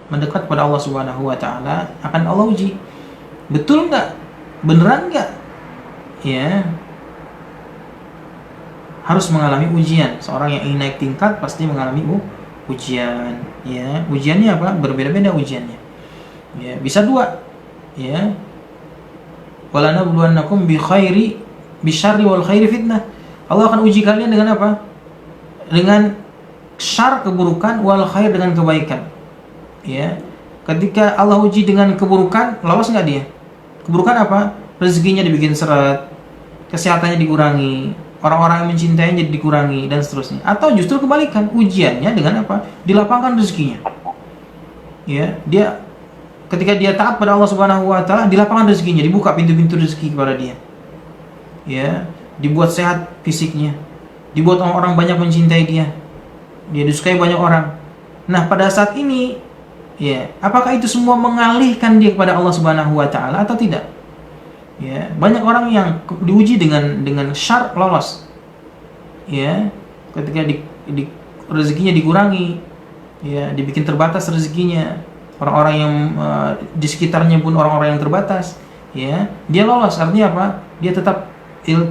mendekat kepada Allah Subhanahu wa taala, akan Allah uji. Betul nggak? Beneran nggak? Ya, harus mengalami ujian. Seorang yang ingin naik tingkat pasti mengalami ujian. Ya, ujiannya apa? Berbeda-beda ujiannya. Ya, bisa dua. Ya, wala nabluwannakum bi khairi bisyarri wal khairi fitnah. Allah akan uji kalian dengan apa? Dengan syar, keburukan, wal khair, dengan kebaikan. Ya. Ketika Allah uji dengan keburukan, lolos nggak dia? Keburukan apa? Rezekinya dibikin seret, kesehatannya dikurangi, orang-orang yang mencintainya jadi dikurangi, dan seterusnya. Atau justru kebalikan, ujiannya dengan apa? Dilapangkan rezekinya. Ya, dia ketika dia taat pada Allah Subhanahu wa taala, dilapangkan rezekinya, dibuka pintu-pintu rezeki kepada dia. Ya, dibuat sehat fisiknya, dibuat orang-orang banyak mencintai dia. Dia disukai banyak orang. Nah, pada saat ini, ya, apakah itu semua mengalihkan dia kepada Allah Subhanahu wa taala atau tidak? Ya, banyak orang yang diuji dengan syar, lolos. Ya, ketika rezekinya dikurangi, ya, dibikin terbatas rezekinya. Orang-orang yang di sekitarnya pun orang-orang yang terbatas, ya, dia lolos. Artinya apa? Dia tetap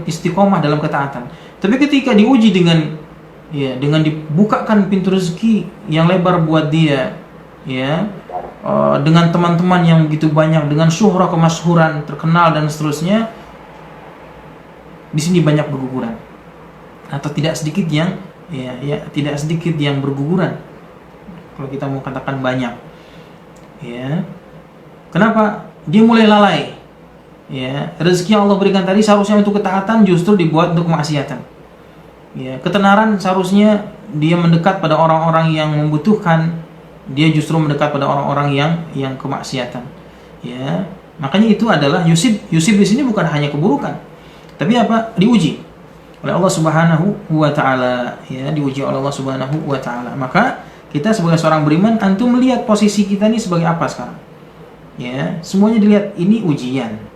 istiqomah dalam ketaatan. Tapi ketika diuji dengan dibukakan pintu rezeki yang lebar buat dia, ya, dengan teman-teman yang begitu banyak, dengan syuhrah, kemasyhuran, terkenal, dan seterusnya, di sini banyak berguguran, atau tidak sedikit yang tidak sedikit yang berguguran, kalau kita mau katakan banyak. Ya, kenapa? Dia mulai lalai. Ya, rezeki yang Allah berikan tadi seharusnya untuk ketaatan, justru dibuat untuk kemaksiatan. Ya, ketenaran seharusnya dia mendekat pada orang-orang yang membutuhkan, dia justru mendekat pada orang-orang yang kemaksiatan. Ya, makanya itu adalah yusib di sini bukan hanya keburukan, tapi apa? Diuji oleh Allah Subhanahu wa taala. Ya, diuji oleh Allah Subhanahu wa taala. Maka kita sebagai seorang beriman, antum melihat posisi kita ini sebagai apa sekarang? Ya, semuanya dilihat, ini ujian.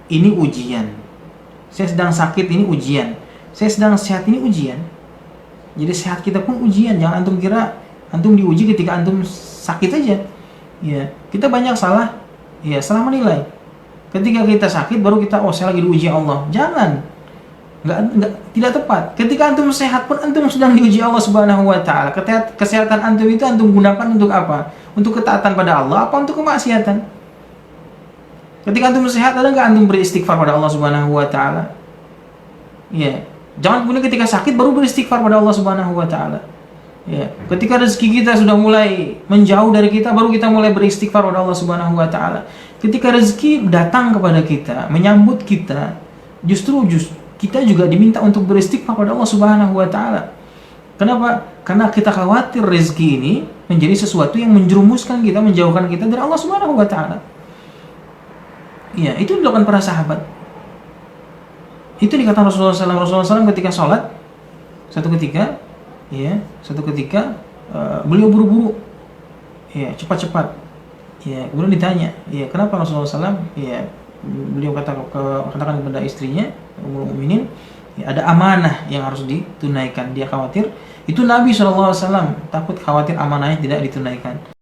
Ini ujian. Saya sedang sakit, ini ujian. Saya sedang sehat, ini ujian. Jadi sehat kita pun ujian. Jangan antum kira antum diuji ketika antum sakit aja. Ya, kita banyak salah, ya, salah menilai. Ketika kita sakit baru kita, oh, saya lagi diuji Allah. Jangan. Tidak tepat. Ketika antum sehat pun antum sedang diuji Allah Subhanahu wa taala. Kesehatan antum itu antum gunakan untuk apa? Untuk ketaatan pada Allah apa untuk kemaksiatan? Ketika antum sehat, ada enggak antum beristighfar pada Allah Subhanahu wa taala? Ya. Jangan kemudian ketika sakit baru beristighfar pada Allah Subhanahu wa taala. Ya. Ketika rezeki kita sudah mulai menjauh dari kita, baru kita mulai beristighfar pada Allah Subhanahu wa taala. Ketika rezeki datang kepada kita, menyambut kita, justru kita juga diminta untuk beristighfar pada Allah Subhanahu wa taala. Kenapa? Karena kita khawatir rezeki ini menjadi sesuatu yang menjerumuskan kita, menjauhkan kita dari Allah Subhanahu wa taala. Ya, itu dilakukan para sahabat. Itu dikatakan Rasulullah SAW ketika sholat. Satu ketika beliau buru-buru, ya, cepat-cepat. Ya, kemudian ditanya, ya, kenapa Rasulullah SAW? Ya, beliau katakan kepada istrinya, Ummul Mukminin, ya, ada amanah yang harus ditunaikan. Dia khawatir, itu Nabi SAW takut khawatir amanahnya tidak ditunaikan.